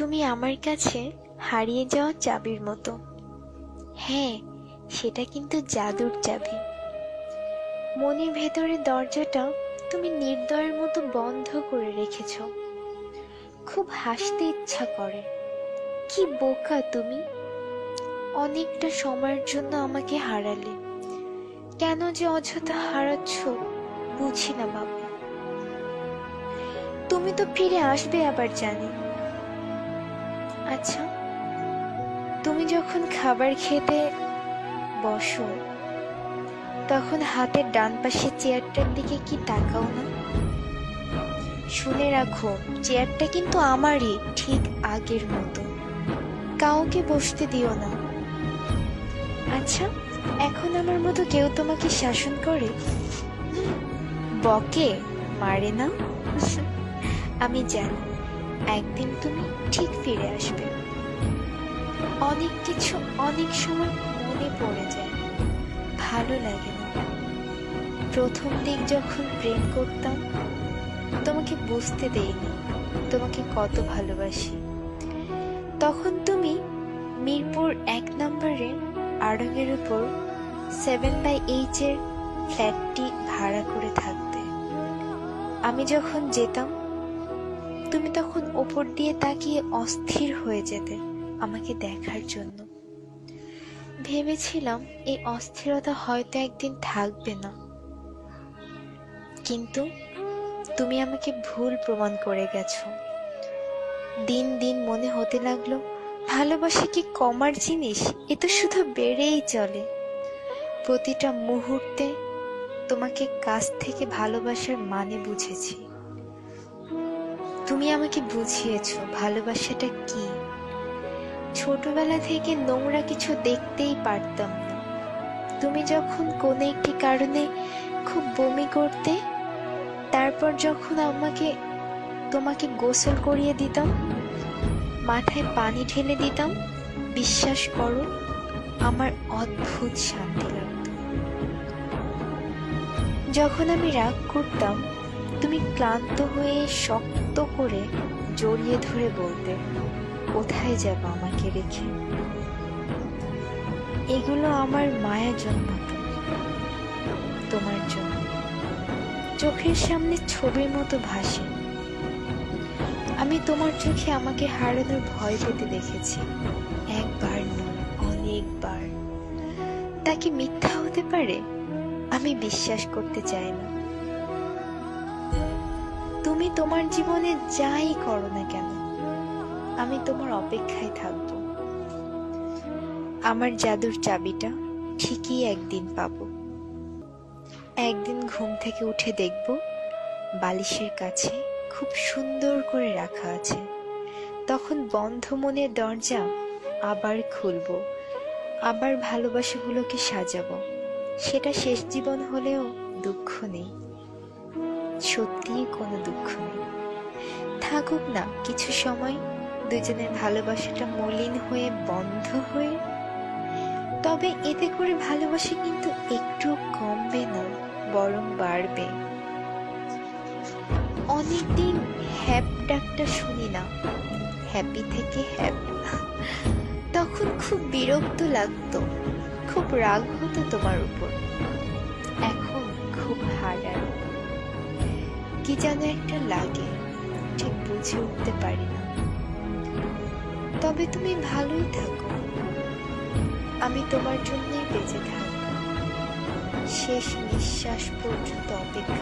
তুমি আমার কাছে হারিয়ে যাওয়া চাবির মতো। হ্যাঁ, সেটা কিন্তু জাদুর চাবি। মনের ভেতরের দরজাটা তুমি নির্দয়ের মতো বন্ধ করে রেখেছ। খুব হাসতে ইচ্ছা করে। কি বোকা তুমি! অনেকটা সময়ের জন্য আমাকে হারালে। কেন যে অযথা হারাচ্ছ বুঝি না বাবা। তুমি তো ফিরে আসবে আবার জানি। আচ্ছা, তুমি যখন খাবার খেতে বসো তখন হাতের ডান পাশের চেয়ারটার দিকে কি তাকাও না? শুনে রাখো, চেয়ারটা কিন্তু আমারই, ঠিক আগের মতো। কাউকে বসতে দিও না। আচ্ছা, এখন আমার মতো কেউ তোমাকে শাসন করে? বকে, মারে না? আমি জানি একদিন তুমি ঠিক ফিরে আসবে। অনেক কিছু অনেক সময় মনে পড়ে যায়, ভালো লাগে না। প্রথম দিক যখন প্রেম করতাম তোমাকে বুঝতে দেইনি তোমাকে কত ভালোবাসি। তখন তুমি মিরপুর 1 নম্বরে আড়ঙের উপর 7/8 এর ফ্ল্যাটটি ভাড়া করে থাকতে। আমি যখন যেতাম তুমি তখন ওপর দিয়ে তাকিয়ে অস্থির হয়ে যেতে আমাকে দেখার জন্য। ভেবেছিলাম এই অস্থিরতা হয়তো একদিন থাকবে না, কিন্তু তুমি আমাকে ভুল প্রমাণ করে গেছো। দিন দিন মনে হতে লাগলো ভালোবাসা কি কমার জিনিস? এ তো শুধু বেড়েই চলে। প্রতিটা মুহূর্তে তোমাকে কাছ থেকে ভালোবাসার মানে বুঝেছি। তুমি আমাকে বুঝিয়েছো ভালোবাসাটা কি। ছোটবেলা থেকে নোংরা কিছু দেখতেই পারতাম না। তুমি যখন কোনো একটি কারণে খুব বমি করতে, তারপর যখন তোমাকে গোসল করিয়ে দিতাম, মাথায় পানি ঢেলে দিতাম, বিশ্বাস করো আমার অদ্ভুত শান্তি লাগতো। যখন আমি রাগ করতাম তুমি ক্লান্ত হয়ে শক্ত করে জড়িয়ে ধরে বলতে, কোথায় যাবো আমাকে রেখে? এগুলো আমার মায়া জন্মাতো তোমার জন্য। চোখের সামনে ছবির মতো ভাসে। আমি তোমার চোখে আমাকে হারানোর ভয় পেতে দেখেছি, একবার নয় অনেকবার। তা কি মিথ্যা হতে পারে? আমি বিশ্বাস করতে চাই না। তুমি তোমার জীবনে যাই করো না কেন আমি তোমার অপেক্ষায় থাকবো। আমার জাদুর চাবিটা ঠিকই একদিন পাবো। একদিন ঘুম থেকে উঠে দেখব বালিশের কাছে খুব সুন্দর করে রাখা আছে। তখন বন্ধ মনের দরজা আবার খুলবো, আবার ভালোবাসাগুলোকে সাজাবো। সেটা শেষ জীবন হলেও দুঃখ নেই, সত্যিই কোনো দুঃখ নেই। থাকুক না কিছু সময় দুজনের ভালোবাসাটা মলিন হয়ে বন্ধ হয়ে, তবে এতে করে ভালোবাসা কিন্তু একটু কমবে না, বরং বাড়বে। অনেকদিন হ্যাপ ডাকটা শুনি না, হ্যাপি থেকে হ্যাপ। তখন খুব বিরক্ত লাগতো, খুব রাগ হতো তোমার উপর। এখন খুব হারায়, কি যেন একটা লাগে, ঠিক বুঝে উঠতে পারি না। তবে তুমি ভালোই থাকো, আমি তোমার জন্যই বেঁচে থাকবো। শেষ নিঃশ্বাস পর্যন্ত অপেক্ষা